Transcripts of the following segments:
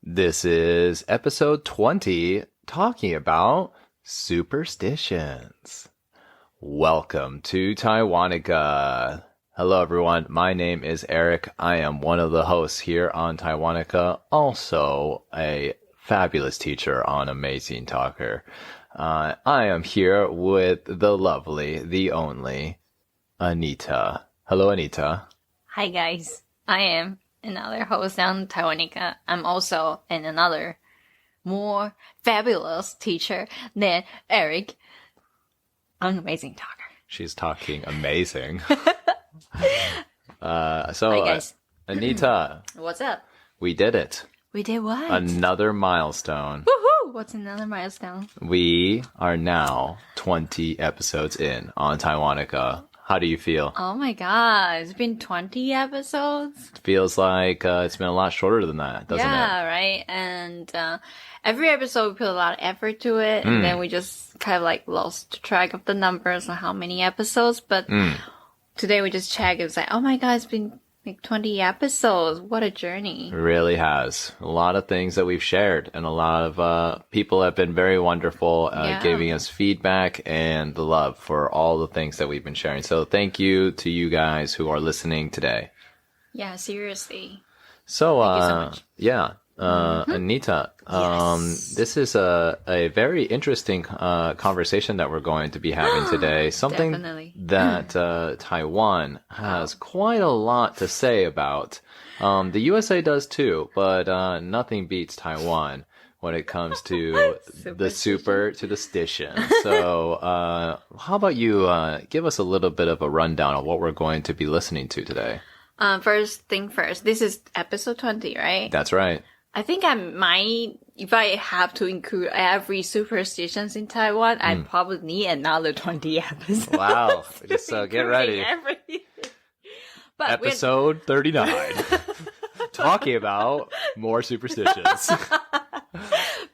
This is episode 20, talking about superstitions. Welcome to Taiwanica. Hello everyone, my name is Eric. I am one of the hosts here on Taiwanica, also a fabulous teacher on Amazing Talker. I am here with the lovely, the only, Anita. Hello, Anita. Hi guys, I am another host on Taiwanica. I'm also another more fabulous teacher than Eric on Amazing Talker. She's talking amazing. Hi guys. Anita. What's up? We did it. We did what? Another milestone. Woohoo! What's another milestone? We are now 20 episodes in on Taiwanica. How do you feel? Oh my god, it's been 20 episodes. It feels like it's been a lot shorter than that, doesn't it? Yeah, right? And every episode we put a lot of effort to it, and then we just kind of like lost track of the numbers on how many episodes. But today we just checked. It was like, oh my god, it's been like 20 episodes. What a journey. It really has. A lot of things that we've shared, and a lot of people have been very wonderful giving us feedback and the love for all the things that we've been sharing. So thank you to you guys who are listening today. Yeah, seriously. So, Thank you so much. yeah. Anita, Yes. this is a very interesting conversation that we're going to be having today. Something Definitely. that Taiwan has quite a lot to say about. The USA does too, but nothing beats Taiwan when it comes to the superstition. So, how about you give us a little bit of a rundown of what we're going to be listening to today? First thing first, this is episode 20, right? That's right. I think I might, if I have to include every superstitions in Taiwan, I probably need another 20 episodes. Wow. Just get ready. Everything. But Episode 39. Talking about more superstitions.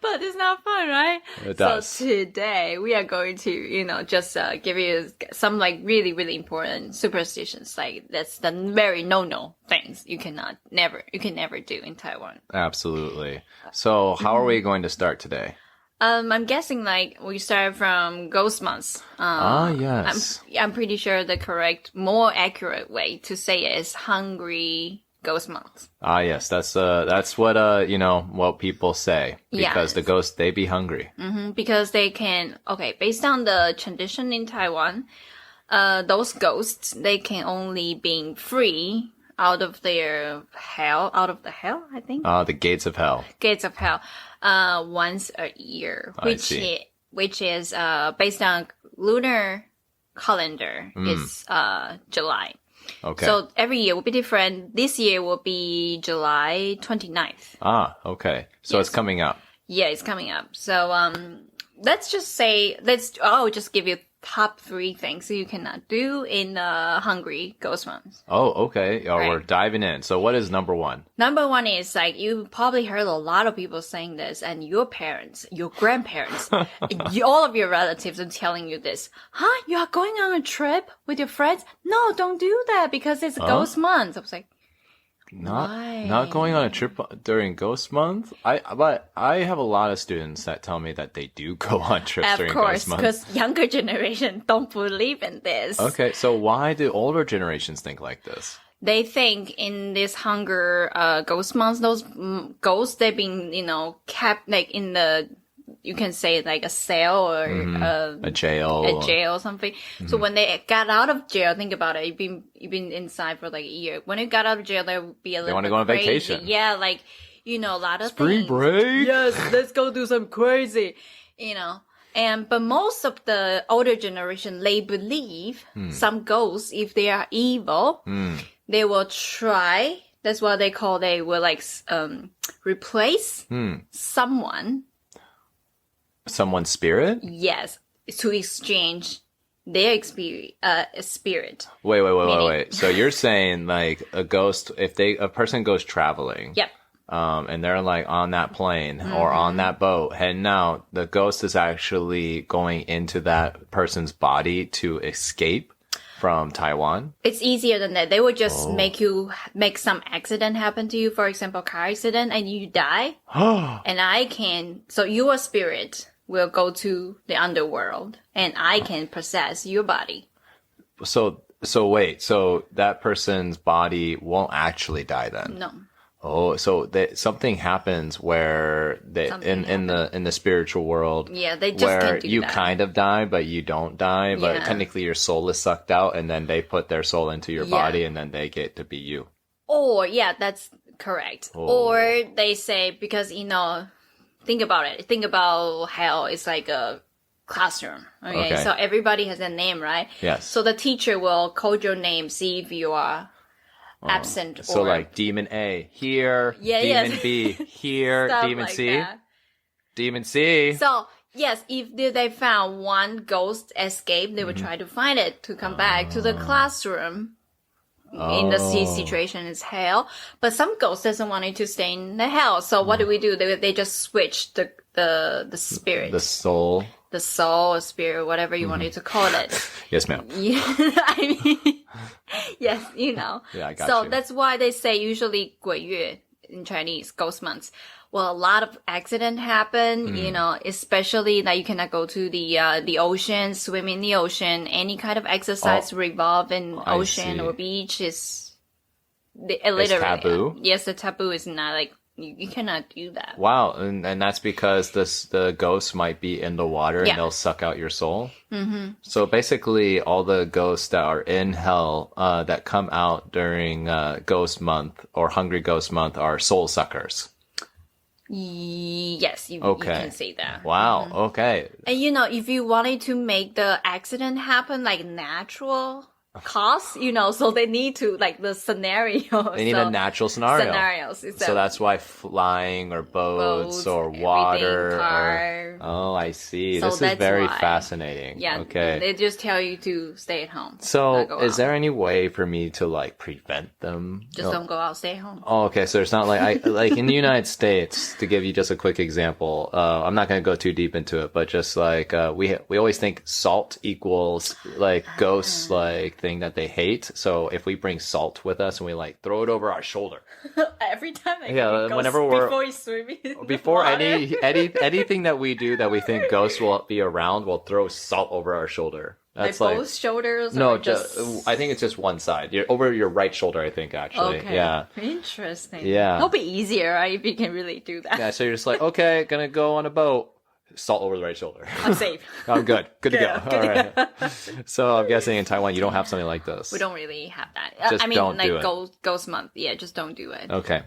But it's not fun, right? It does. So today we are going to, just give you some like really, really important superstitions. Like that's the very no things you can never do in Taiwan. Absolutely. So how are we going to start today? I'm guessing like we start from ghost months. Yes. I'm pretty sure the correct, more accurate way to say it is hungry ghost months. Yes. That's what, what people say. Because the ghosts, they be hungry. Because they can, based on the tradition in Taiwan, those ghosts, they can only be free out of the hell, I think. The gates of hell. Gates of hell, once a year, which is, based on lunar calendar, is, July. Okay. So every year will be different. This year will be July 29th. Okay. So it's coming up. Yeah, it's coming up. So, let's just say, I'll just give you top 3 things you cannot do in the hungry ghost months. Oh, okay. Right. We're diving in. So what is number 1? Number 1 is like, you probably heard a lot of people saying this, and your parents, your grandparents, all of your relatives are telling you this. Huh? You are going on a trip with your friends? No, don't do that because it's ghost month. I was like, Not going on a trip during Ghost Month. But I have a lot of students that tell me that they do go on trips during Ghost Month. Of course, because younger generation don't believe in this. Okay, so why do older generations think like this? They think in this hunger ghost months, those ghosts they've been kept like in the, you can say like a cell or a jail or something. So when they got out of jail, think about it. You've been inside for like a year. When they got out of jail, they would be a little. They want to bit go on crazy. vacation. Yeah, like a lot of Spring things. break. Yes, let's go do some crazy. But most of the older generation, they believe some ghosts, if they are evil, they will try. That's what they call. They will like replace someone. Someone's spirit? Yes, to exchange their spirit. Wait. So you're saying like a ghost, if a person goes traveling. Yep. And they're like on that plane or on that boat heading out, the ghost is actually going into that person's body to escape. from Taiwan? It's easier than that. They will just make some accident happen to you. For example, car accident, and you die. And so your spirit will go to the underworld, and I can possess your body. So wait, so that person's body won't actually die then? No. Oh, so something happens where in the spiritual world, they just where can't do you that. kind of die, but you don't die, but Yeah. technically your soul is sucked out, and then they put their soul into your body, and then they get to be you. Or, that's correct. Or they say, because, think about it. Think about hell. It's like a classroom. Okay. So everybody has a name, right? Yes. So the teacher will code your name, see if you are absent. So like Demon A here, Demon B here, Demon like C, that. Demon C. So, yes, if they found one ghost escape, they would try to find it to come back to the classroom. In the situation is hell, but some ghosts doesn't want it to stay in the hell. So what do we do? They just switch the spirit, The soul, or spirit, whatever you wanted to call it. Yes, ma'am. Yeah, I mean, yes, Yeah, I got so you. that's why they say usually 鬼月 in Chinese, ghost months. Well, a lot of accident happen, especially that you cannot go to the ocean, swim in the ocean. Any kind of exercise revolve in ocean see. or beach is It's taboo? Yes, the taboo is not like, you cannot do that. Wow, and that's because the ghosts might be in the water Yeah. and they'll suck out your soul. Mm-hmm. So basically, all the ghosts that are in hell that come out during Ghost Month or Hungry Ghost Month are soul suckers. Yes, you can say that. Wow. Okay. And if you wanted to make the accident happen like natural cause, so they need to, like, the scenario. They need a natural scenario. Scenarios. So that's why flying or boats or water everything, car. Oh, I see. So This is that's very why. fascinating. Yeah. Okay. They just tell you to stay at home. So not go is out. there any way for me to like prevent them? Just don't go out, stay at home. Oh, okay. So it's not like like in the United States, to give you just a quick example, I'm not going to go too deep into it, but just like, we always think salt equals like ghosts, like thing that they hate. So if we bring salt with us and we like throw it over our shoulder, Every time I Yeah, whenever we're- before you swim in before the water. anything that we do that we think ghosts will be around, we'll throw salt over our shoulder. That's like like, both shoulders? no, or just I think it's just one side. You're over your right shoulder, I think, actually. okay. Yeah. Interesting. Yeah. It'll be easier, right, if you can really do that. Yeah, so you're just like, okay, gonna go on a boat. Salt over the right shoulder. I'm safe. I'm good. Good to Yeah, go. good All to right. So I'm guessing in Taiwan you don't have something like this. We don't really have that. Just I mean, don't like do it. ghost month. Yeah, just don't do it. Okay.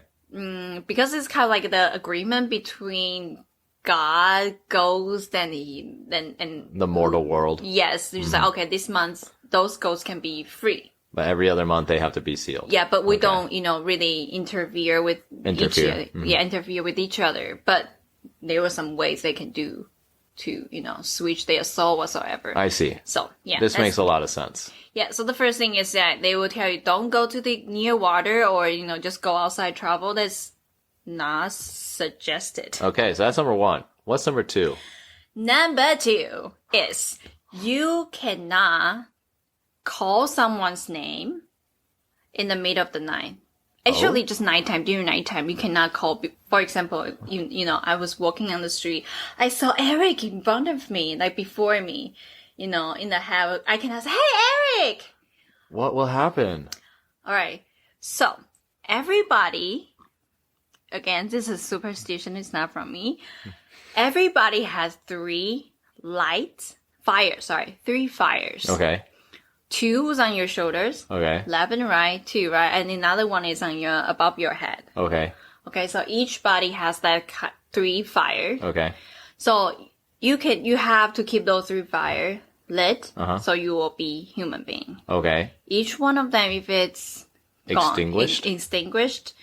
Because it's kind of like the agreement between God, ghost, and The mortal world. yes, it's just like, okay, this month those ghosts can be free. But every other month they have to be sealed. Yeah, but we don't, really interfere with Interfere. interfere with each other. But there were some ways they can do to, switch their soul whatsoever. I see. So yeah, This that's- makes a lot of sense. Yeah, so the first thing is that they will tell you don't go to the near water or, just go outside travel. That's not suggested. Okay, so that's number one. What's number two? Number 2 is you cannot call someone's name in the middle of the night. Actually, just nighttime, during nighttime, you cannot call. For example, I was walking on the street. I saw Eric in front of me, like before me, in the house. I can ask, hey, Eric! What will happen? All right. So everybody, again, this is superstition. It's not from me. Everybody has 3 fires. Okay. 2 is on your shoulders, Okay. left and right, 2, right? And another one is on above your head. Okay. Okay. So each body has that 3 fire. Okay. So you have to keep those 3 fire lit. Uh-huh. So you will be human being. Okay. Each one of them, if it's gone, extinguished,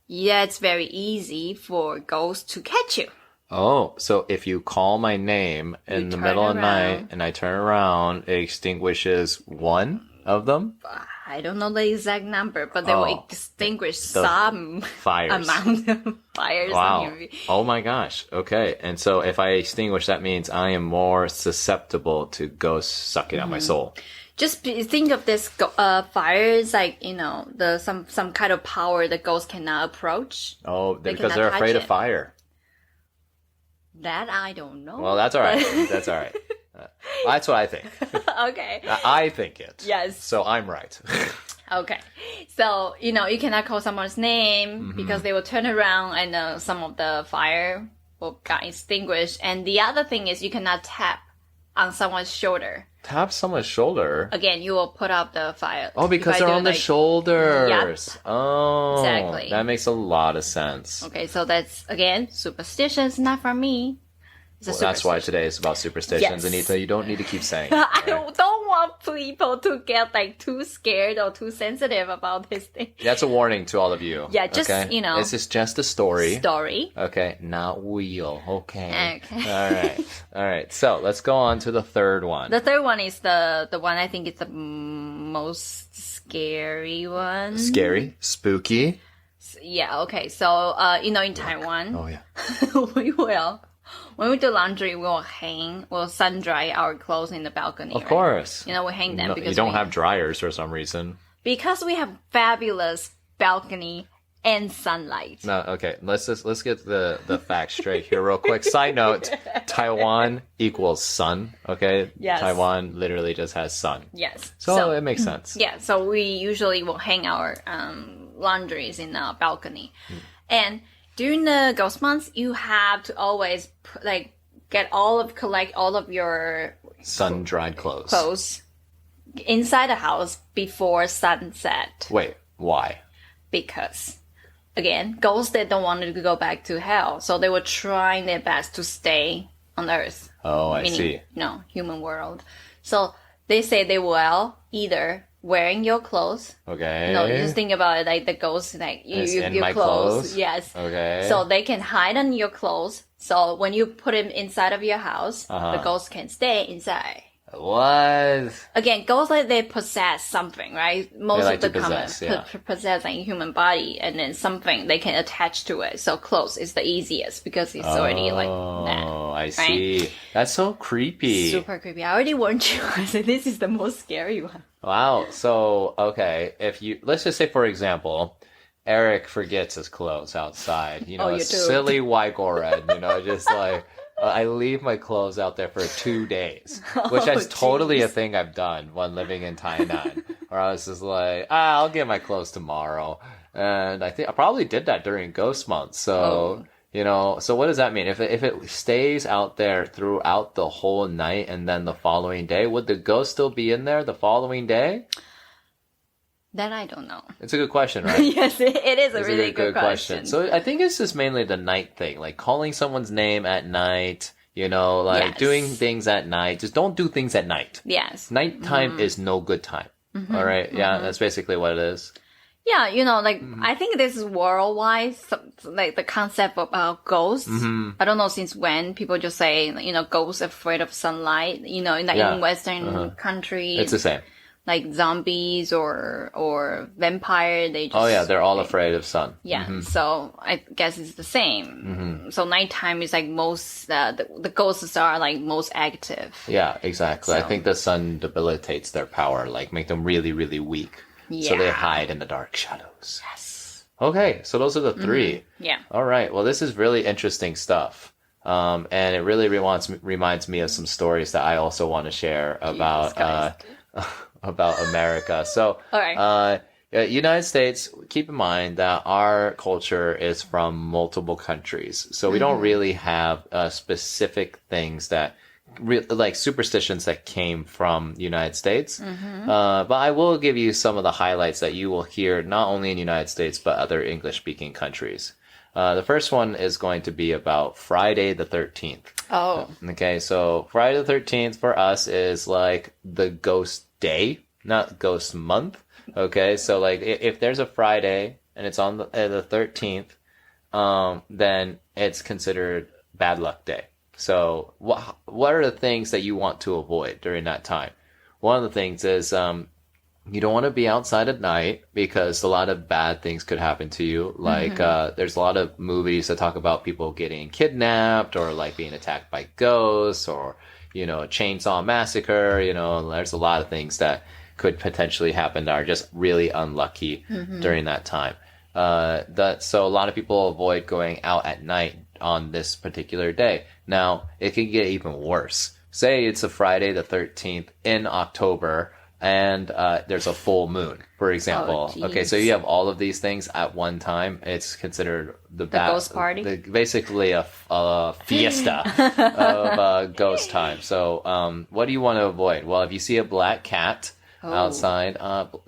yeah, it's very easy for ghosts to catch you. Oh, so if you call my name in the turn middle of the night around. and I turn around, it extinguishes one of them? I don't know the exact number, but they will extinguish some fires. amount of fires. Wow. Oh my gosh. Okay. And so if I extinguish, that means I am more susceptible to ghosts sucking out my soul. Just think of this fires like, some kind of power the ghosts cannot approach. Oh, because cannot they're touch afraid of it. fire. That I don't know. Well, that's all right. That's all right. That's what I think. Okay. I think it. Yes. So I'm right. Okay. So, you cannot call someone's name because they will turn around and some of the fire will get extinguished. And the other thing is you cannot tap on someone's shoulder. Tap someone's shoulder. Again, you will put out the fire. Oh, because they're on the shoulders. Yep. Oh, Exactly. That makes a lot of sense. Okay, so that's, again, superstitions, not from me. Well, that's why today is about superstitions, Yes. Anita. You don't need to keep saying it. I don't want people to get too scared or too sensitive about this thing. That's a warning to all of you. Yeah, just, okay? This is just a story. Okay, not real. Okay. All right. So let's go on to the third one. The third one is the one I think is the most scary one. Scary? Spooky? Yeah, okay. So, in Taiwan. Oh, yeah. When we do laundry, we'll sun dry our clothes in the balcony. Of course. We hang them because you don't have dryers for some reason. Because we have fabulous balcony and sunlight. No, okay. Let's get the facts straight here real quick. Side note, Taiwan equals sun, okay? Yes. Taiwan literally just has sun. Yes. So it makes sense. Yeah, so we usually will hang our laundries in the balcony. And during the ghost months, you have to always collect all of your sun-dried clothes inside the house before sunset. Wait, why? Because, again, ghosts, they don't want to go back to hell, so they were trying their best to stay on Earth. Oh, I meaning, see. Human world. So they say they will either wearing your clothes. Okay. You just think about it like the ghost, your clothes. Yes. Okay. So they can hide on your clothes. So when you put them inside of your house, the ghost can stay inside. What? Again, ghosts they possess something, right? Most like of the to possess, possess like human body, and then something they can attach to it. So clothes is the easiest because it's already like that. Oh, I see. Right? That's so creepy. Super creepy. I already warned you. I said this is the most scary one. Wow. So okay, let's just say for example, Eric forgets his clothes outside. A silly white red. Just like. I leave my clothes out there for 2 days, which is totally a thing I've done when living in Taiwan. Or I was just like, I'll get my clothes tomorrow. And I think I probably did that during ghost month. So, so what does that mean? If it stays out there throughout the whole night and then the following day, would the ghost still be in there the following day? That I don't know. It's a good question, right? Yes, it is a really good question. So I think it's just mainly the night thing, like calling someone's name at night, doing things at night. Just don't do things at night. Yes. Nighttime is no good time. All right? Yeah, that's basically what it is. Yeah, I think this is worldwide, like the concept of ghosts. I don't know since when people just say, ghosts afraid of sunlight, in Western countries. It's the same. Like zombies or vampire, they just... they're all afraid of sun. Yeah, so I guess it's the same. So nighttime is like most, the ghosts are like most active. Yeah, exactly. So. I think the sun debilitates their power, like make them really, really weak. Yeah. So they hide in the dark shadows. Yes. Okay, so those are the three. Yeah. All right, well this is really interesting stuff. And it really reminds me of some stories that I also want to share about... about America. So, United States, keep in mind that our culture is from multiple countries. So we don't really have specific things that, like superstitions that came from the United States. But I will give you some of the highlights that you will hear not only in the United States, but other English-speaking countries. The first one is going to be about Friday the 13th. Oh. Okay, so Friday the 13th for us is like the ghost day, not ghost month. Okay, so like if there's a Friday and it's on the 13th, then it's considered bad luck day. So what are the things that you want to avoid during that time? One of the things is you don't want to be outside at night because a lot of bad things could happen to you. Like, there's a lot of movies that talk about people getting kidnapped or like being attacked by ghosts or, you know, a chainsaw massacre. You know, there's a lot of things that could potentially happen that are just really unlucky during that time. So a lot of people avoid going out at night on this particular day. Now, it can get even worse. Say it's a Friday the 13th in October, and there's a full moon, for example. Okay, so you have all of these things at one time. It's considered the ghost party? Basically a fiesta of ghost time. So what do you want to avoid? Well, if you see a black cat outside,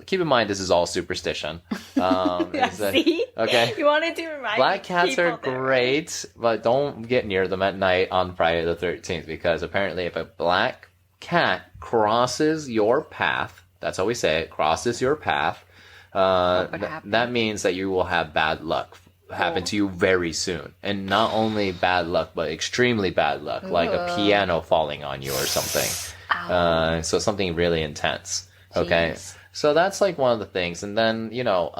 keep in mind this is all superstition. See? Okay. You wanted to remind Black cats are there. great, but don't get near them at night on Friday the 13th because apparently if a black cat crosses your path, that's how we say it, crosses your path, that means that you will have bad luck happen to you very soon. And not only bad luck, but extremely bad luck, like a piano falling on you or something. So something really intense. Okay. Jeez. So that's like one of the things. And then, you know,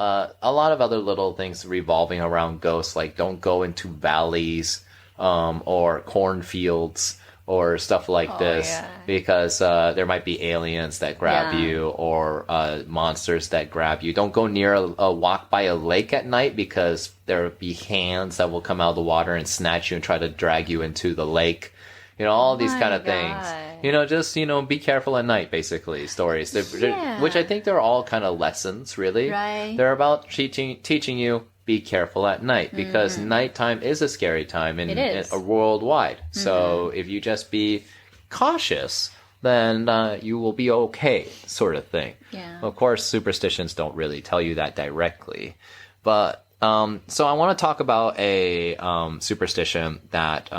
a lot of other little things revolving around ghosts, like don't go into valleys, or cornfields or stuff like this because there might be aliens that grab you or monsters that grab you. Don't go near a walk by a lake at night because there will be hands that will come out of the water and snatch you and try to drag you into the lake. You know, all these kind of things. You know, just, you know, be careful at night, basically, stories. Which I think they're all kind of lessons, really. Right. They're about teaching you be careful at night because nighttime is a scary time in worldwide. So if you just be cautious, then you will be okay, sort of thing. Yeah. Of course, superstitions don't really tell you that directly. But so I want to talk about a superstition that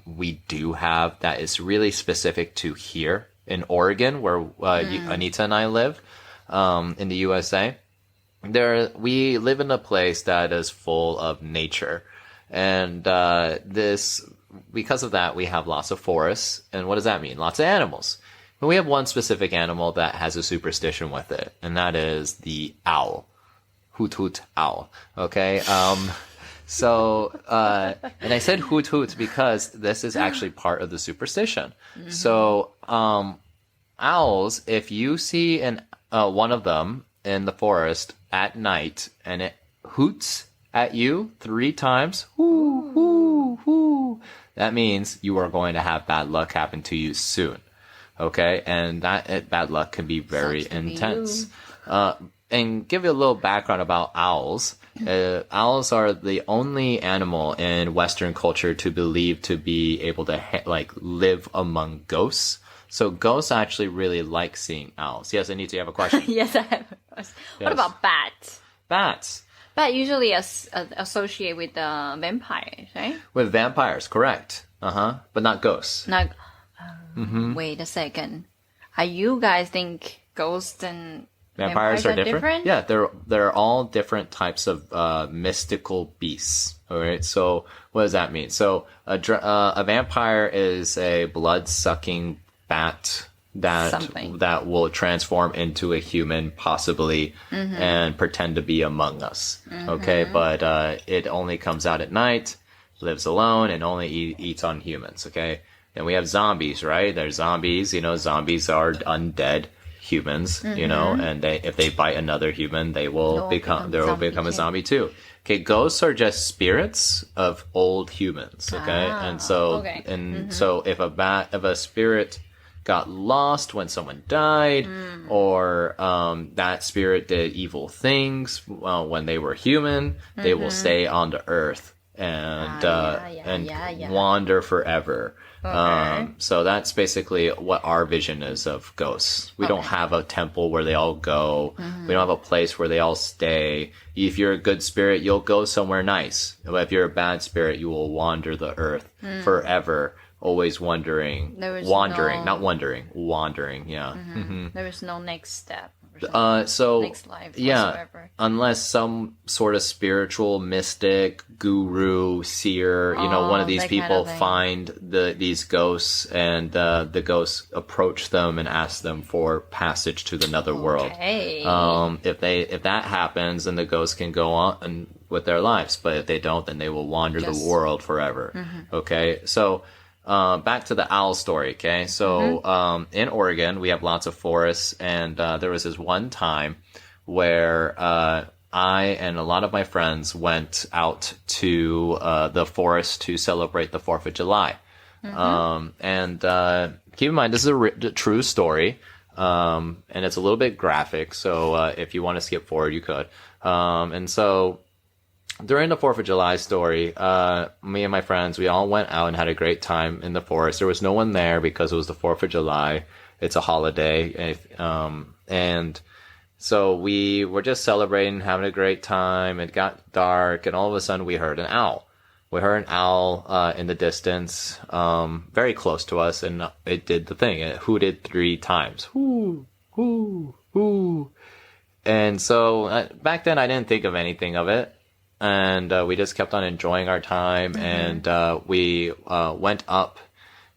we do have that is really specific to here in Oregon, where Anita and I live, in the USA. We live in a place that is full of nature, and because of that, we have lots of forests. And what does that mean? Lots of animals. But we have one specific animal that has a superstition with it, and that is the owl. Hoot hoot owl. Okay. So, and I said hoot hoot because this is actually part of the superstition. So, owls, if you see one of them in the forest at night and it hoots at you 3 times, hoo, hoo, hoo, that means you are going to have bad luck happen to you soon. Okay. And that bad luck can be very intense. And give you a little background about owls. Owls are the only animal in Western culture to believe to be able to live among ghosts. So ghosts actually really like seeing owls. Yes, Anita, you have a question? Yes, I have a question. What Yes. about bats? Bats. Bat usually associate with vampires, right? With vampires, correct. But not ghosts. Like, wait a second. Are you guys think ghosts and Vampires are different? different? Yeah, they're all different types of mystical beasts. All right. So what does that mean? So a vampire is a blood-sucking bat that will transform into a human, possibly, and pretend to be among us. Okay, but it only comes out at night, lives alone, and only eats on humans. Okay. Then we have zombies, right? There's zombies. You know, zombies are undead humans, you know, and if they bite another human, they will become a zombie too. Okay, ghosts are just spirits of old humans, okay? And so so if a spirit got lost when someone died, or that spirit did evil things when they were human, they will stay on the earth and wander forever. So that's basically what our vision is of ghosts. We don't have a temple where they all go. We don't have a place where they all stay. If you're a good spirit, you'll go somewhere nice. But if you're a bad spirit, you will wander the earth forever, always wandering, yeah. There is no next step or something. So Next life, yeah, whatsoever. unless some sort of spiritual mystic, guru, seer, one of these that kind people of thing. find these ghosts, and the ghosts approach them and ask them for passage to the nether world. Okay. If that happens, then the ghosts can go on with their lives. But if they don't, then they will wander the world forever. Okay, so. Back to the owl story, okay? So, in Oregon, we have lots of forests, and there was this one time where I and a lot of my friends went out to the forest to celebrate the 4th of July. And keep in mind, this is a true story, and it's a little bit graphic, so if you want to skip forward, you could. And so... during the 4th of July story, me and my friends, we all went out and had a great time in the forest. There was no one there because it was the 4th of July. It's a holiday. And so we were just celebrating, having a great time. It got dark, and all of a sudden we heard an owl. We heard an owl in the distance, very close to us, and it did the thing. It hooted 3 times. Hoo, hoo, hoo. And so back then I didn't think of anything of it. And we just kept on enjoying our time, and we went up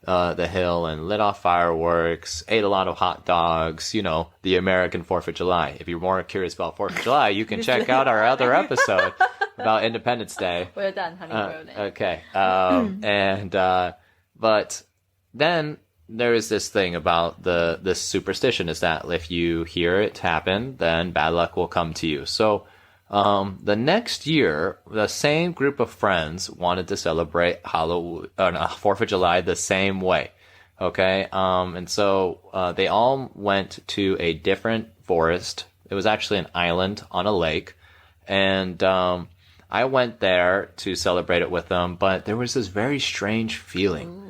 the hill and lit off fireworks, ate a lot of hot dogs, the American 4th of July. If you're more curious about 4th of July, you can check out our other episode about Independence Day. We're done, honey. Okay. But then there is this thing about this superstition is that if you hear it happen, then bad luck will come to you. So... the next year, the same group of friends wanted to celebrate 4th of July the same way. Okay. And so, they all went to a different forest. It was actually an island on a lake. And, I went there to celebrate it with them, but there was this very strange feeling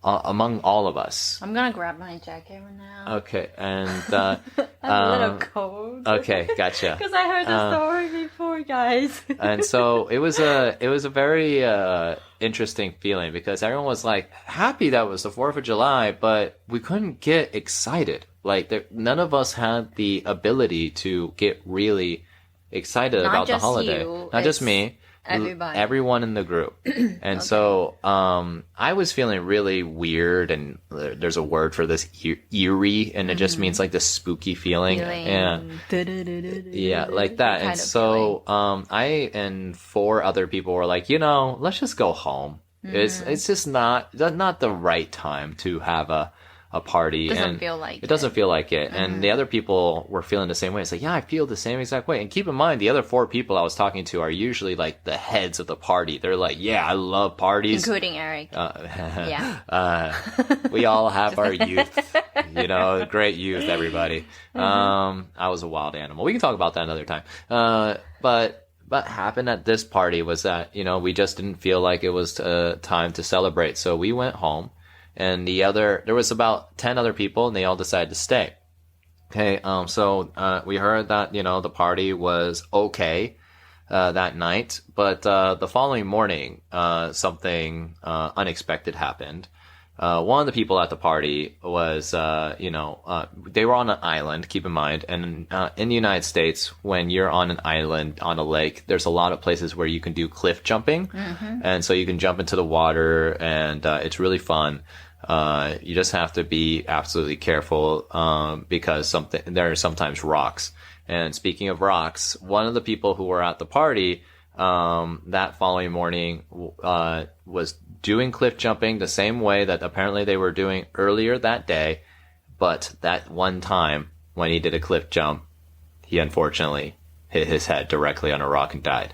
among all of us. I'm gonna grab my jacket right now. Okay. And, I'm a little cold. Okay. Gotcha. Because I heard the story before, guys. And so it was a very interesting feeling because everyone was like happy that it was the 4th of July, but we couldn't get excited. Like none of us had the ability to get really excited about the holiday. Not just me. Everybody. Everyone in the group. And so I was feeling really weird, and there's a word for this, eerie, and it just means like this spooky feeling. And yeah, like that. And so I and 4 other people were like, let's just go home. It's just not the right time to have a party. Doesn't feel like it doesn't feel like it. And the other people were feeling the same way. It's like, yeah, I feel the same exact way. And keep in mind, the other 4 people I was talking to are usually like the heads of the party. They're like, yeah, I love parties. Including Eric. Yeah. We all have our youth, great youth, everybody. I was a wild animal. We can talk about that another time. But what happened at this party was that, we just didn't feel like it was time to celebrate. So we went home. And there was about 10 other people, and they all decided to stay. Okay, so we heard that, the party was okay that night, but the following morning, something unexpected happened. One of the people at the party was, they were on an island, keep in mind, and in the United States, when you're on an island, on a lake, there's a lot of places where you can do cliff jumping, and so you can jump into the water, and it's really fun. You just have to be absolutely careful, because there are sometimes rocks. And speaking of rocks, one of the people who were at the party, that following morning, was doing cliff jumping the same way that apparently they were doing earlier that day. But that one time when he did a cliff jump, he unfortunately hit his head directly on a rock and died.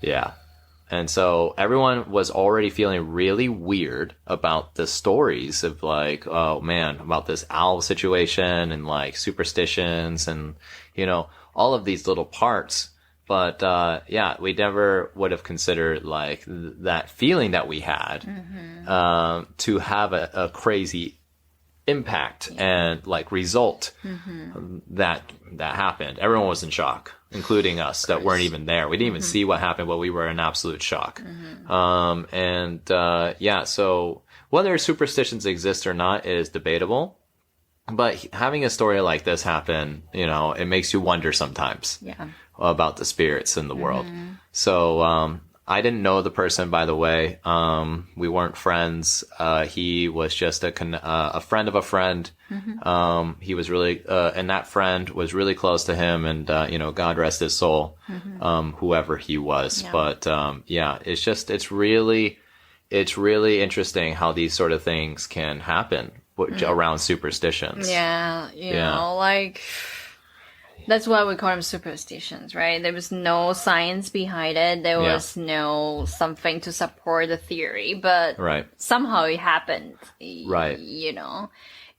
Yeah. And so everyone was already feeling really weird about the stories of like, oh man, about this owl situation and like superstitions and, all of these little parts. But, yeah, we never would have considered like that feeling that we had, to have a crazy impact and like result that happened. Everyone was in shock, including us that weren't even there. We didn't even see what happened, but we were in absolute shock. Yeah, so whether superstitions exist or not is debatable. But having a story like this happen, you know, it makes you wonder sometimes about the spirits in the world. So, I didn't know the person, by the way. We weren't friends. He was just a friend of a friend. He was really, and that friend was really close to him, and, you know, God rest his soul, whoever he was. But, it's really interesting how these sort of things can happen around superstitions. Yeah, you know, like, that's why we call them superstitions, right? There was no science behind it. There was no something to support the theory, but somehow it happened. Right. You know,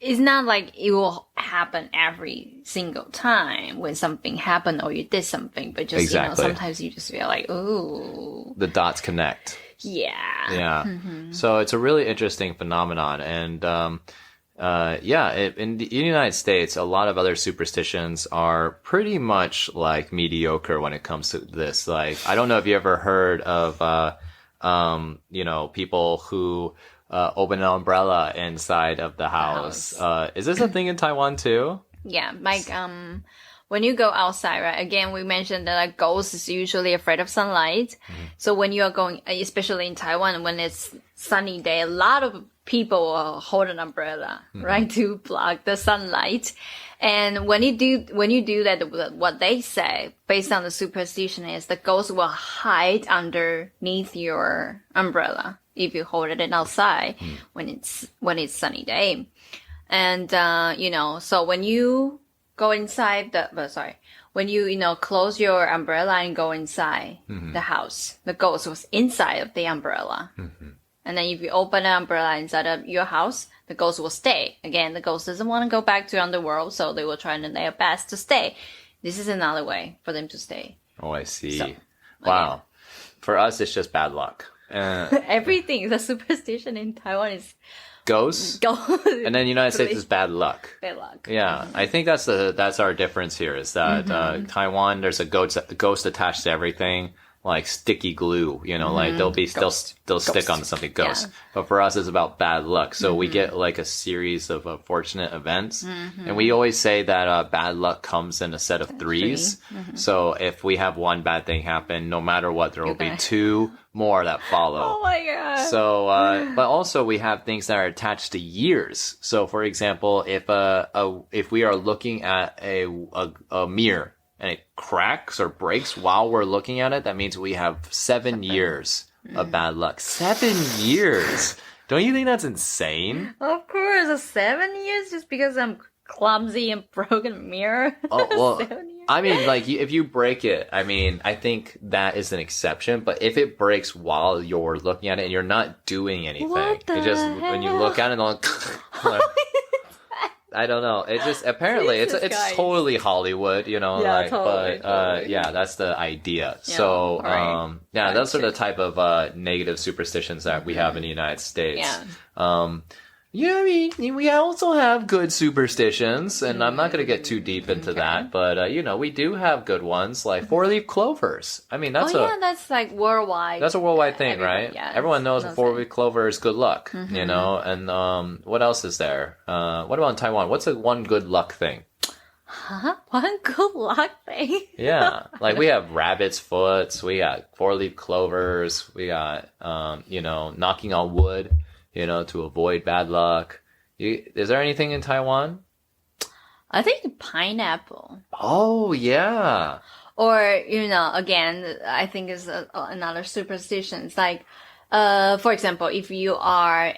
it's not like it will happen every single time when something happened or you did something, but just, you know, sometimes you just feel like, ooh. The dots connect. Yeah. Yeah. So it's a really interesting phenomenon. And, in the United States, a lot of other superstitions are pretty much like mediocre when it comes to this. Like, I don't know if you ever heard of, you know, people who, open an umbrella inside of the house. Is this a thing in Taiwan too? Yeah. Like, when you go outside, right? Again, we mentioned that a ghost is usually afraid of sunlight. So when you are going, especially in Taiwan, when it's sunny day, a lot of people will hold an umbrella, right, to block the sunlight. And when you do that, what they say, based on the superstition, is the ghost will hide underneath your umbrella if you hold it outside when it's sunny day. And you know, so when you go inside when you know, close your umbrella and go inside the house, the ghost was inside of the umbrella. And then if you open an umbrella inside of your house, the ghost will stay. Again, the ghost doesn't want to go back to the underworld, so they will try their best to stay. This is another way for them to stay. Oh, I see. So, wow. For us, it's just bad luck. Everything, the superstition in Taiwan is ghosts. And then United States is bad luck. Bad luck. Yeah. I think that's our difference here, is that Taiwan, there's a ghost attached to everything. Like sticky glue, you know, like they'll stick onto something, ghost. Yeah. But for us, it's about bad luck. So we get like a series of fortunate events. And we always say that bad luck comes in a set of threes. So if we have one bad thing happen, no matter what, there will be two more that follow. Oh my God. So, but also we have things that are attached to years. So for example, if we are looking at a mirror, and it cracks or breaks while we're looking at it, that means we have 7 years of bad luck. 7 years! Don't you think that's insane? Of course, 7 years just because I'm clumsy and broken mirror. Oh, well, 7 years. I mean, like, if you break it, I mean, I think that is an exception, but if it breaks while you're looking at it and you're not doing anything, when you look at it, like, I don't know. It just, apparently, it's totally Hollywood, you know, yeah, like, totally. yeah, that's the idea. Yeah, so, right. those are the type of, negative superstitions that we have in the United States. Yeah. You know what I mean? We also have good superstitions, and I'm not going to get too deep into that, but, you know, we do have good ones, like four-leaf clovers. I mean, that's that's like worldwide. That's a worldwide thing, right? Yeah, everyone knows four-leaf clover is good luck, you know, and, what else is there? What about in Taiwan? What's one good luck thing? Huh? One good luck thing? Yeah. Like, we have rabbit's foots, we got four-leaf clovers, we got, you know, knocking on wood, you know, to avoid bad luck. Is there anything in Taiwan? I think pineapple. Oh, yeah. Or, you know, again, I think is another superstition. It's like, for example, if you are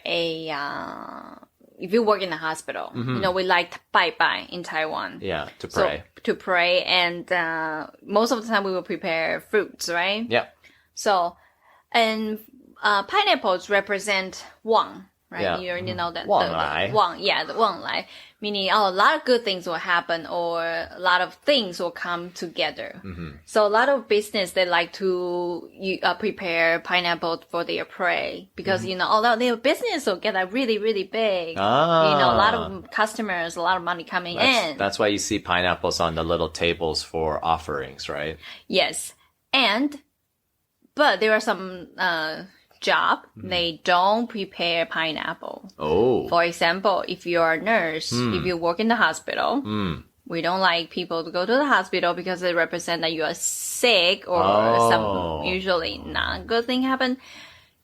if you work in a hospital, you know, we like to bye in Taiwan. Yeah, to pray. So, to pray, and most of the time we will prepare fruits, right? Yeah. So, and pineapples represent Wang, right? Yeah. You know that. Wang Lai. The Wang Lai. Meaning, a lot of good things will happen, or a lot of things will come together. So a lot of business, they like to prepare pineapple for their prey, because, you know, although their business will get really, really big. You know, a lot of customers, a lot of money coming in. That's why you see pineapples on the little tables for offerings, right? Yes. But there are some job, they don't prepare pineapple. Oh. For example, if you're a nurse, if you work in the hospital, we don't like people to go to the hospital because it represents that you are sick or some usually not good thing happen.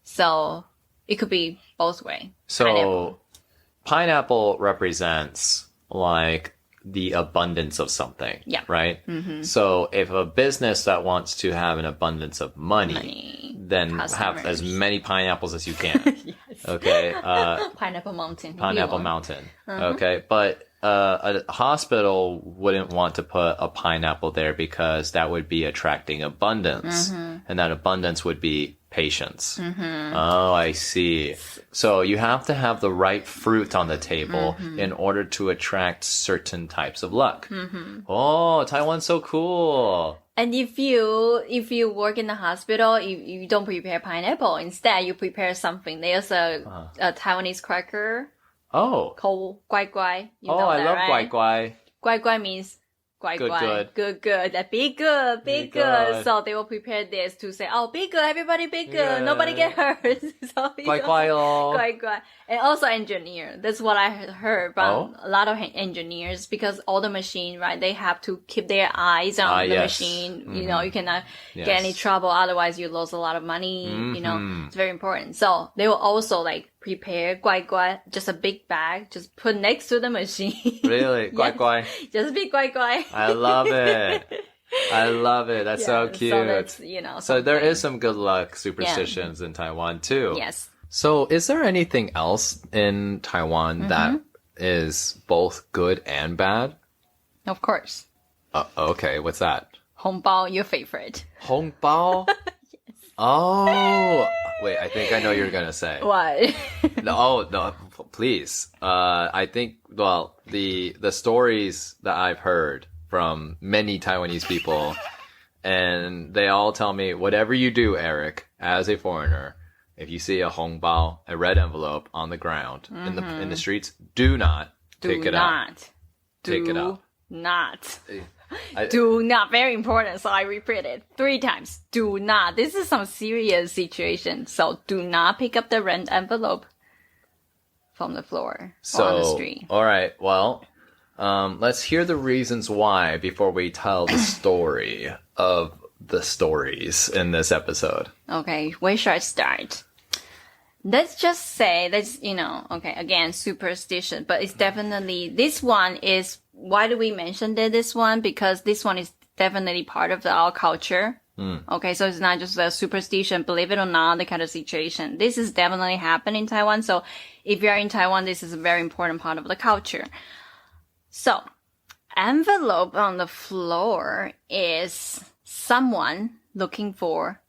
So it could be both way. So pineapple represents like the abundance of something. Yeah. Right? So if a business that wants to have an abundance of money then have as many pineapples as you can. Yes. Okay. Pineapple mountain. Pineapple mountain. Okay. But a hospital wouldn't want to put a pineapple there because that would be attracting abundance. And that abundance would be patience. Oh, I see. So you have to have the right fruit on the table in order to attract certain types of luck. Oh, Taiwan's so cool. And if you work in the hospital, you don't prepare pineapple. Instead, you prepare something. There's a Taiwanese cracker Oh. called guai guai. You Oh, know I that, love right? guai guai. Guai guai means guai Good, guai. good. Good. That be good, be Be good. good. So they will prepare this to say, oh, be good, everybody be good. Yeah. Nobody get hurt. So you Guai know, guai oh. Guai guai. And also engineer. That's what I heard from a lot of engineers because all the machine, right, they have to keep their eyes on the yes. machine. You know, you cannot Yes. get any trouble. Otherwise you lose a lot of money. You know, it's very important. So they will also like prepare guai guai, just a big bag, just put next to the machine. Really? Guai Yes. guai. Just be guai guai. I love it. I love it. That's so cute. So that's, you know, So there something. is some good luck superstitions in Taiwan too. Yes. So is there anything else in Taiwan that is both good and bad? Of course. Okay, what's that? Hongbao, your favorite. Hongbao? Oh, wait, I think I know what you're gonna say. What? No, please. I think, well, the stories that I've heard from many Taiwanese people, and they all tell me, whatever you do, Eric, as a foreigner, if you see a hongbao, a red envelope on the ground in the streets, do not pick it up. Take it up. Not. Do not. Very important. So I repeat it 3 times. Do not. This is some serious situation. So do not pick up the red envelope from the floor or on the street. All right. Well, let's hear the reasons why before we tell the story of the stories in this episode. Okay, where should I start? Let's just say that's, you know, okay, again, superstition, but it's definitely, this one is, why do we mention this one? Because this one is definitely part of our culture. Okay, so it's not just a superstition, believe it or not, the kind of situation. This is definitely happening in Taiwan. So if you're in Taiwan, this is a very important part of the culture. So, envelope on the floor is someone looking for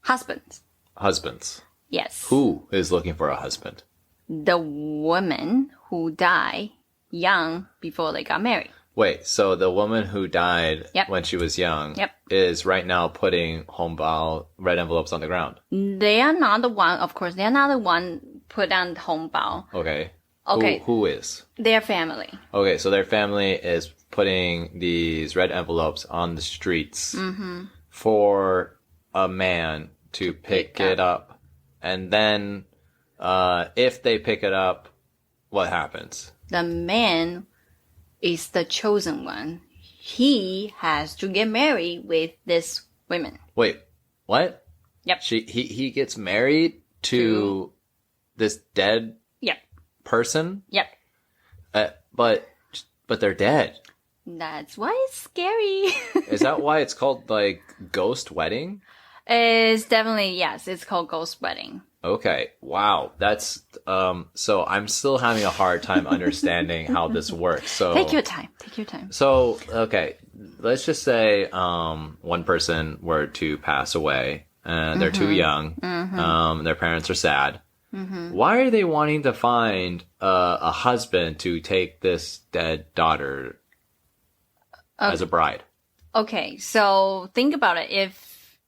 husband. Husbands. Yes. Who is looking for a husband? The woman who died young before they got married. Wait, so the woman who died when she was young is right now putting hongbao red envelopes on the ground. They are not the one, of course, they are not the one put on hongbao. Okay. Okay. Who is? Their family. Okay, so their family is putting these red envelopes on the streets for a man to pick it up. And then, if they pick it up, what happens? The man is the chosen one. He has to get married with this woman. Wait, what? Yep. He gets married to this dead person? Yep. But they're dead. That's why it's scary. Is that why it's called, like, ghost wedding? It's definitely, yes, it's called ghost wedding. Okay. Wow. That's, so I'm still having a hard time understanding how this works. So Take your time. Take your time. So, okay, let's just say, one person were to pass away and they're too young. Their parents are sad. Why are they wanting to find a husband to take this dead daughter as a bride? Okay, so think about it. If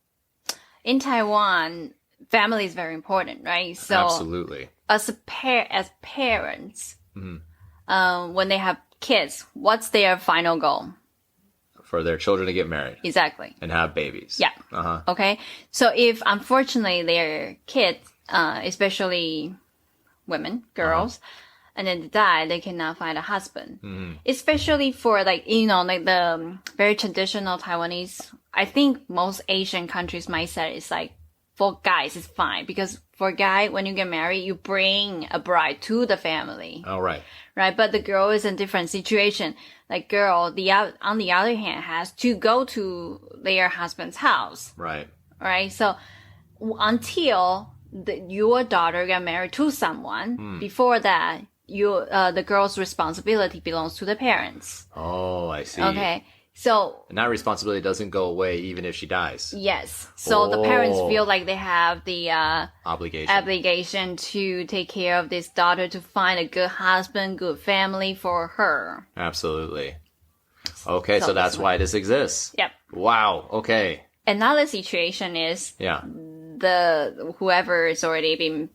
in Taiwan, family is very important, right? So Absolutely. as parents, when they have kids, what's their final goal? For their children to get married Exactly. and have babies. Yeah. Okay. So if unfortunately their kids especially women, girls, and then they die, they cannot find a husband. Especially for like, like the very traditional Taiwanese, I think most Asian countries mindset is like, for guys, it's fine. Because for a guy, when you get married, you bring a bride to the family. Oh, right. Right? But the girl is in a different situation. Like girl, on the other hand, has to go to their husband's house. Right. Right? So until your daughter get married to someone, before that, the girl's responsibility belongs to the parents. Oh, I see. Okay. So. And that responsibility doesn't go away even if she dies. Yes. So the parents feel like they have the obligation to take care of this daughter, to find a good husband, good family for her. Absolutely. Okay, so that's why this exists. Yep. Wow. Okay. Another situation is whoever is already been.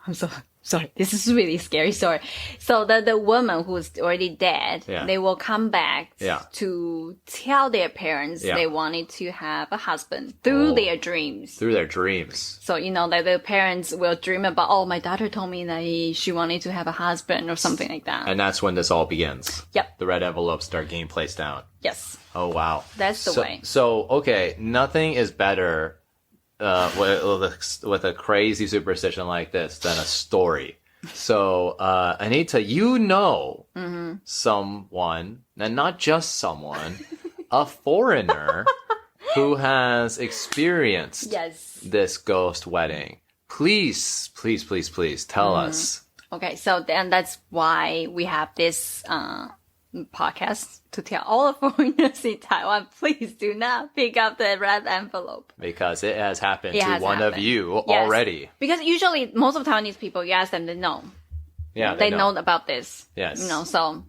I'm so sorry. This is really scary story. So the woman who's already dead, they will come back to tell their parents they wanted to have a husband through their dreams. Through their dreams. So, like the parents will dream about, oh, my daughter told me that she wanted to have a husband or something like that. And that's when this all begins. Yep. The red envelopes start getting placed down. Yes. Oh, wow. That's the way. So, okay, nothing is better with a crazy superstition like this than a story. So, Anita, someone, and not just someone, a foreigner who has experienced this ghost wedding. Please tell us. Okay, so then that's why we have this podcast to tell all the foreigners in Taiwan, please do not pick up the red envelope. Because it has happened to one of you already. Because usually most of Taiwanese people, you ask them, they know. Yeah, they know about this. Yes. So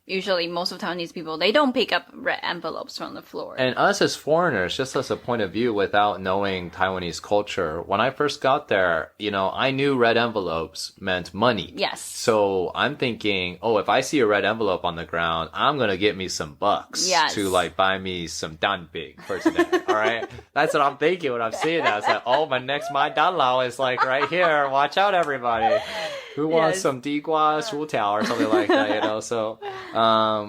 usually most of Taiwanese people, they don't pick up red envelopes from the floor. And us as foreigners, just as a point of view without knowing Taiwanese culture, when I first got there, I knew red envelopes meant money. Yes. So I'm thinking, if I see a red envelope on the ground, I'm going to get me some bucks to like buy me some danbig for today. All right. That's what I'm thinking when I'm seeing that. I was like, my danlao is like right here. Watch out, everybody. Who wants some digua shutiao or something like that, So,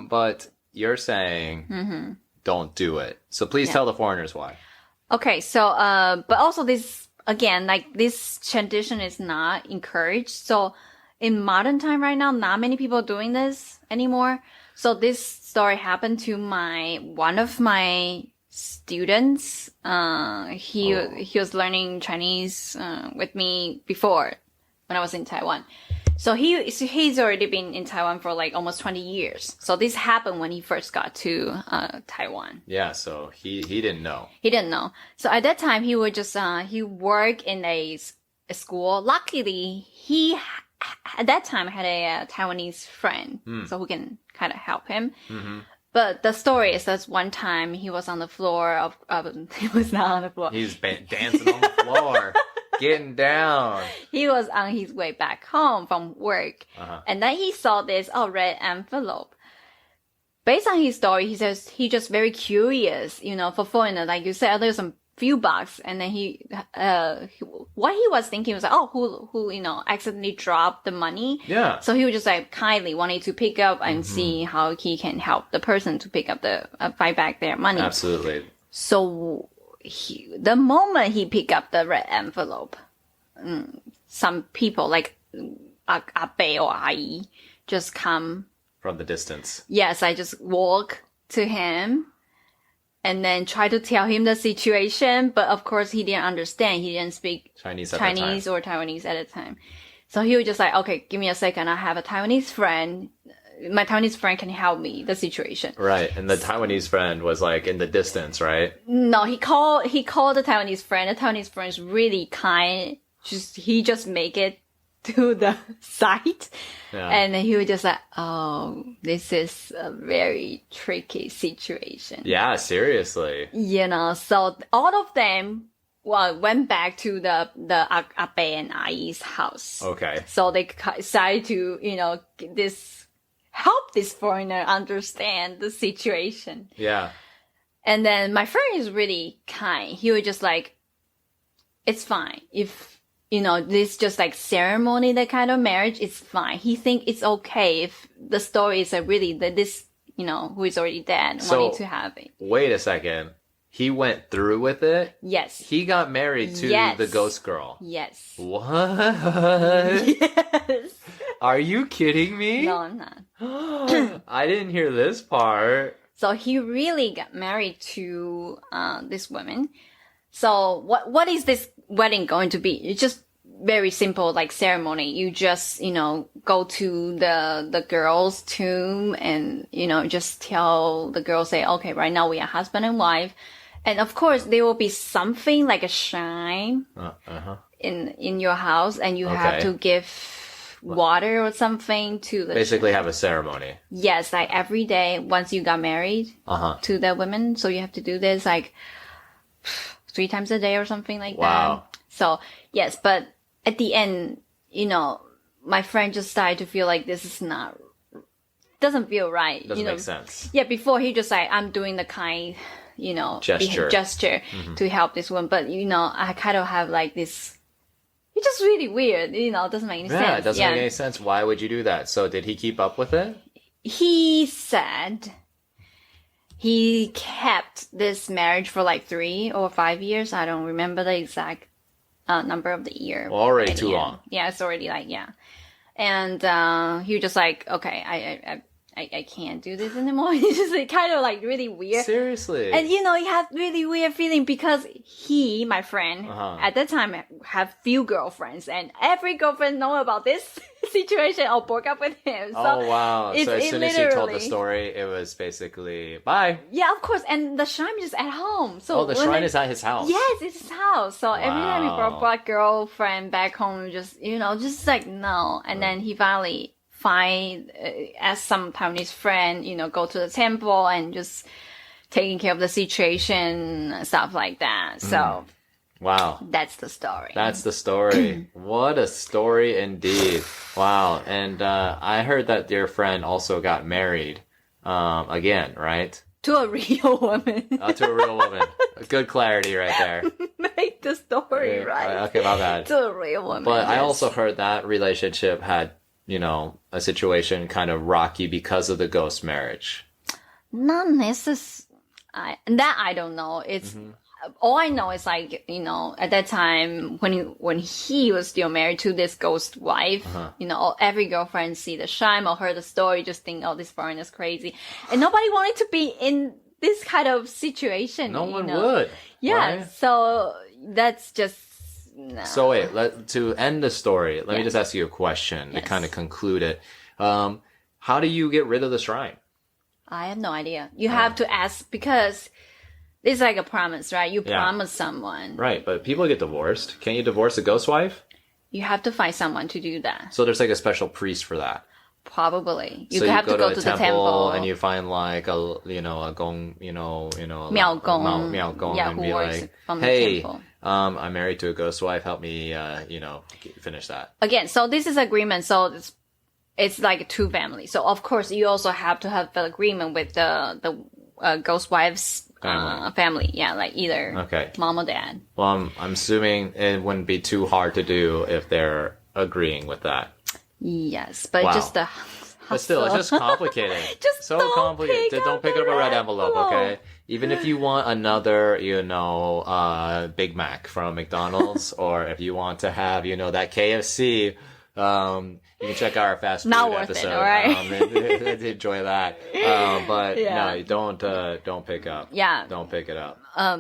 but you're saying don't do it. So please tell the foreigners why. Okay. So, but also this, again, like this tradition is not encouraged. So in modern time right now, not many people are doing this anymore. So this story happened to one of my students. He was learning Chinese, with me before, when I was in Taiwan. So he's already been in Taiwan for like almost 20 years. So this happened when he first got to Taiwan. Yeah, so he didn't know. He didn't know. So at that time, he would just he worked in a school. Luckily, he at that time had a Taiwanese friend, so who can kind of help him. But the story is that one time he was on the floor of he was not on the floor. He was dancing on the floor. Getting down. He was on his way back home from work. And then he saw this red envelope. Based on his story, he says he just very curious, for foreigner, like you said, there's some few bucks. And then what he was thinking was like, who accidentally dropped the money. Yeah. So he was just like kindly wanted to pick up and see how he can help the person to pick up fight back their money. Absolutely. So the moment he picked up the red envelope, some people like abe or ai just come from the distance. Yes, I just walk to him and then try to tell him the situation. But of course, he didn't understand. He didn't speak Chinese or Taiwanese at the time. So he was just like, okay, give me a second. I have a Taiwanese friend. My Taiwanese friend can help me the situation. Right. And the Taiwanese friend was like in the distance, right? No, he called the Taiwanese friend. The Taiwanese friend is really kind. He just make it to the site. Yeah. And then he was just like, this is a very tricky situation. Yeah, seriously. So all of them went back to the abe and ai's house. Okay. So they decided to, help this foreigner understand the situation. Yeah. And then my friend is really kind. He was just like, it's fine. If, this just like ceremony, that kind of marriage, it's fine. He think it's okay if the story is really that this, who is already dead, wanting to have it. Wait a second. He went through with it? Yes. He got married to the ghost girl? Yes. What? Yes. Are you kidding me? No, I'm not. I didn't hear this part. So he really got married to this woman. So what is this wedding going to be? It's just very simple, like ceremony. You just, go to the girl's tomb and, just tell the girl, say, okay, right now we are husband and wife. And of course, there will be something like a shrine in your house, and you have to give water or something to the basically have a ceremony. Yes, like every day once you got married to the women. So you have to do this like 3 times a day or something like that. So yes, but at the end, my friend just started to feel like this is doesn't feel right. Doesn't make sense. Yeah, before he just like, I'm doing the kind, gesture to help this woman. But, I kind of have like this, it's just really weird. It doesn't make any sense. Yeah, it doesn't make any sense. Why would you do that? So did he keep up with it? He said he kept this marriage for like 3 or 5 years. I don't remember the exact number of the year. Well, already too long. Yeah, it's already like, And he was just like, okay, I can't do this anymore. It's just like, kind of like really weird. Seriously. And he had really weird feeling because my friend, at that time have few girlfriends, and every girlfriend know about this situation or broke up with him. So wow. So as soon as you told the story, it was basically, bye. Yeah, of course. And the shrine is at home. So the shrine is at his house. Yes, it's his house. So every time he brought girlfriend back home, just, just like, no. And then he finally ask some Taiwanese friend, go to the temple and just taking care of the situation, stuff like that. So, wow. That's the story. That's the story. What a story indeed. Wow. And I heard that your friend also got married again, right? To a real woman. To a real woman. Good clarity right there. Make the story right. Okay, my bad. To a real woman. But I also heard that relationship had a situation kind of rocky because of the ghost marriage. Not necessarily. That I don't know. It's all I know is like, at that time when he was still married to this ghost wife, every girlfriend see the shrine or heard the story, just think, oh, this foreigner is crazy. And nobody wanted to be in this kind of situation. No one would. Yeah. Right? So that's just, no. So wait, to end the story, let me just ask you a question to kind of conclude it. How do you get rid of the shrine? I have no idea. You have to ask, because it's like a promise, right? You promise someone. Right, but people get divorced. Can you divorce a ghost wife? You have to find someone to do that. So there's like a special priest for that. Probably. You have to go to the temple and you find like a gong, miao gong, and be like, hey, I'm married to a ghost wife. Help me, finish that. Again, so this is agreement. So it's like 2 families. So of course you also have to have the agreement with the ghost wife's family. Yeah, like either mom or dad. Well, I'm assuming it wouldn't be too hard to do if they're agreeing with that. Yes, but just the hustle. But still, it's just complicated. Just so complicated. Don't pick up a red envelope, okay? Even if you want another, Big Mac from McDonald's, or if you want to have, that KFC, you can check out our fast food Not worth episode. it, all right? Enjoy that. But no, don't pick up. Yeah. Don't pick it up.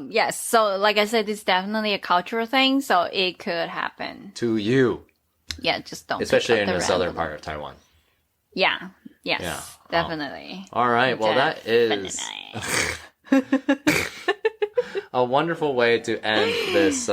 Yes. So like I said, it's definitely a cultural thing. So it could happen to you. Yeah, just don't. Especially in the southern part of Taiwan. Yeah. Yes. Definitely. All right. Well, that is a wonderful way to end this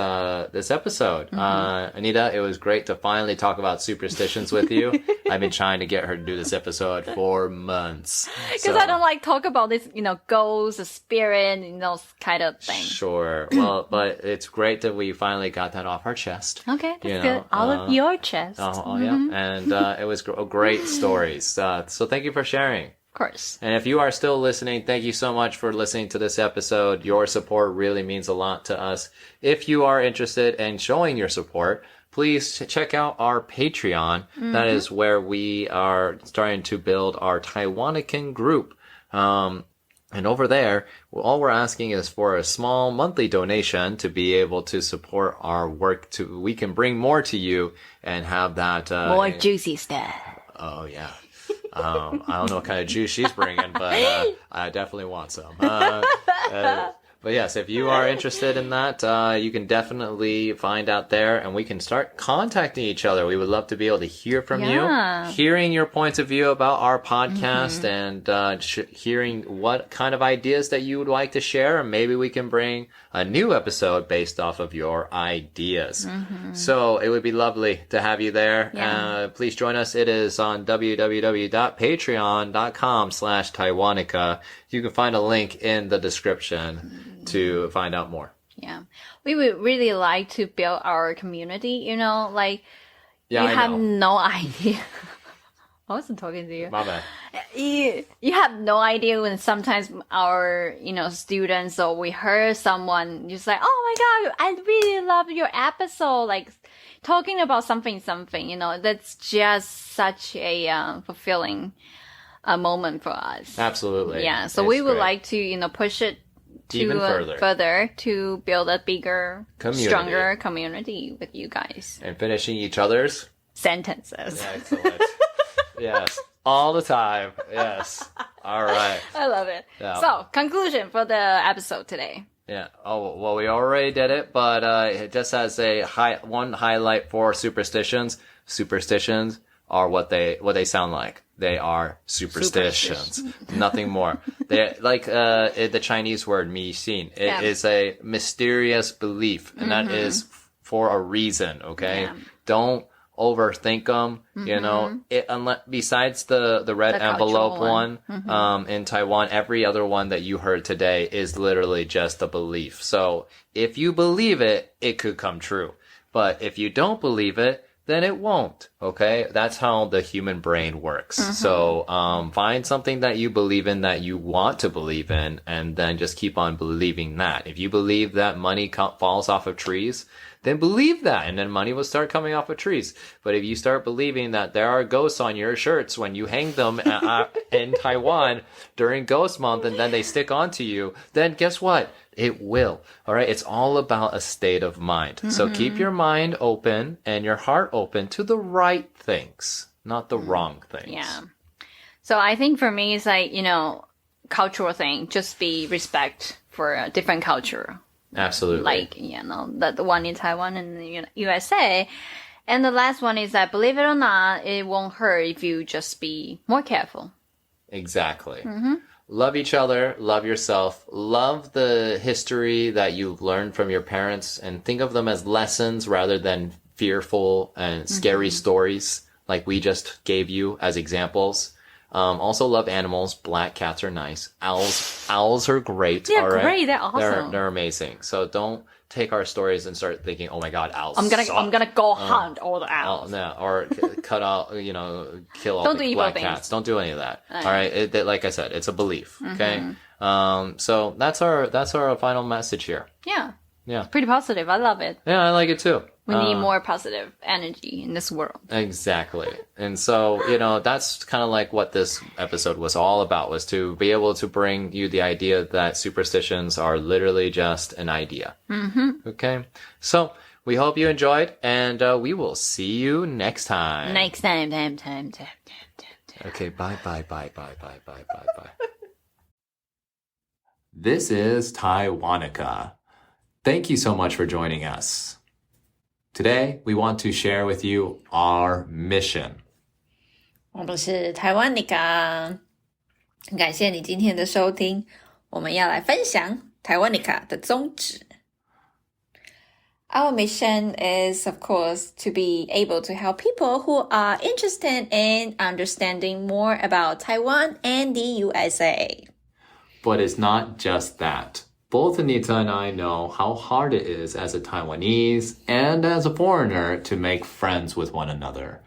episode. Anita, it was great to finally talk about superstitions with you. I've been trying to get her to do this episode for months. Because I don't like talk about this, ghosts, spirit, those kind of things. Sure. Well, but it's great that we finally got that off our chest. Okay, that's good. All of your chest. Yeah. And it was great stories. So thank you for sharing. Of course. And if you are still listening, thank you so much for listening to this episode. Your support really means a lot to us. If you are interested in showing your support, please check out our Patreon. That is where we are starting to build our Taiwanican group. And over there, all we're asking is for a small monthly donation to be able to support our work. We can bring more to you and have that more juicy stuff. Oh yeah. I don't know what kind of juice she's bringing, but I definitely want some. But yes, if you are interested in that, you can definitely find out there, and we can start contacting each other. We would love to be able to hear from you, hearing your points of view about our podcast, and hearing what kind of ideas that you would like to share, and maybe we can bring a new episode based off of your ideas. So it would be lovely to have you there. Please join us. It is on www.patreon.com/Taiwanica. You can find a link in the description to find out more. Yeah. We would really like to build our community, you know, like you have no idea. I wasn't talking to you. My bad. You have no idea when sometimes our, students or we heard someone just like, oh my God, I really love your episode. Like talking about something, that's just such a fulfilling moment for us. Absolutely. Yeah. So we would like to, push it even further to build a bigger, community. Stronger community with you guys. And finishing each other's sentences. Excellent. Yes. All the time. Yes. All right. I love it. Yeah. So, conclusion for the episode today. Yeah. Oh, well, we already did it, but just as one highlight for superstitions. Superstitions are what they sound like. They are superstitions. Nothing more. They're like the Chinese word 迷信. It is a mysterious belief, and that is for a reason. Okay. Yeah. Don't overthink them. Besides the red envelope one in Taiwan, every other one that you heard today is literally just a belief. So if you believe it, it could come true. But if you don't believe it, then it won't. Okay? That's how the human brain works. So find something that you believe in, that you want to believe in, and then just keep on believing that. If you believe that money falls off of trees, then believe that, and then money will start coming off of trees. But if you start believing that there are ghosts on your shirts when you hang them in Taiwan during Ghost Month, and then they stick onto you, then guess what? It will. All right? It's all about a state of mind. So keep your mind open and your heart open to the right things, not the wrong things. Yeah. So I think for me, it's like, cultural thing. Just be respect for a different culture. Absolutely. Like, the one in Taiwan and the USA. And the last one is that, believe it or not, it won't hurt if you just be more careful. Exactly. Love each other, love yourself, love the history that you've learned from your parents, and think of them as lessons rather than fearful and scary stories like we just gave you as examples. Also love animals. Black cats are nice. Owls are great. Yeah, all right? great. They're awesome. They're amazing. So don't take our stories and start thinking, oh my God, owls I'm gonna go hunt all the owls. No, or cut out, kill all the black cats. Don't do any of that. All right. Like I said, it's a belief. Okay. So that's our final message here. Yeah. Yeah. It's pretty positive. I love it. Yeah, I like it too. We need more positive energy in this world. Exactly. And so, that's kind of like what this episode was all about, was to be able to bring you the idea that superstitions are literally just an idea. Okay. So we hope you enjoyed, and we will see you next time. Time. Okay. Bye. This is Taiwanica. Thank you so much for joining us. Today, we want to share with you our mission. 我们是 Taiwanica， 很感谢你今天的收听。我们要来分享 Taiwanica 的宗旨。Our mission is, of course, to be able to help people who are interested in understanding more about Taiwan and the USA. But it's not just that. Both Anita and I know how hard it is as a Taiwanese and as a foreigner to make friends with one another.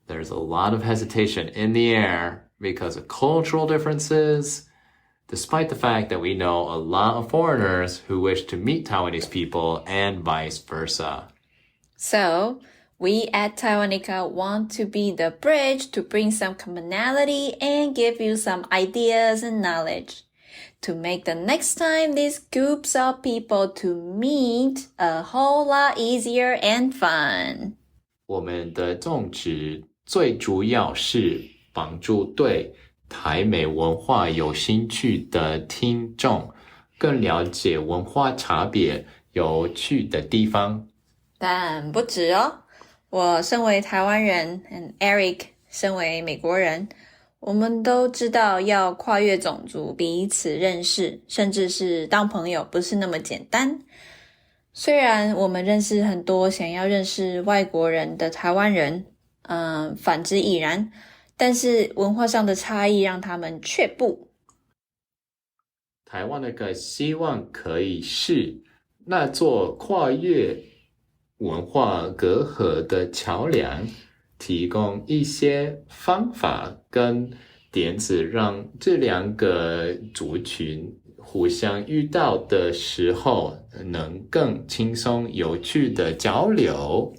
there's a lot of hesitation in the air because of cultural differences, despite the fact that we know a lot of foreigners who wish to meet Taiwanese people and vice versa. So, we at Taiwanica want to be the bridge to bring some commonality and give you some ideas and knowledge to make the next time these groups of people to meet a whole lot easier and fun. 我们的宗旨最主要是帮助对台美文化有兴趣的听众更了解文化差别有趣的地方。但不止哦，我身为台湾人 and Eric 身为美国人，我们都知道要跨越种族彼此认识，甚至是当朋友不是那么简单。虽然我们认识很多想要认识外国人的台湾人，反之亦然，但是文化上的差异让他们却步。台湾那个希望可以是那座跨越文化隔阂的桥梁，提供一些方法跟点子，让这两个族群互相遇到的时候能更轻松有趣的交流。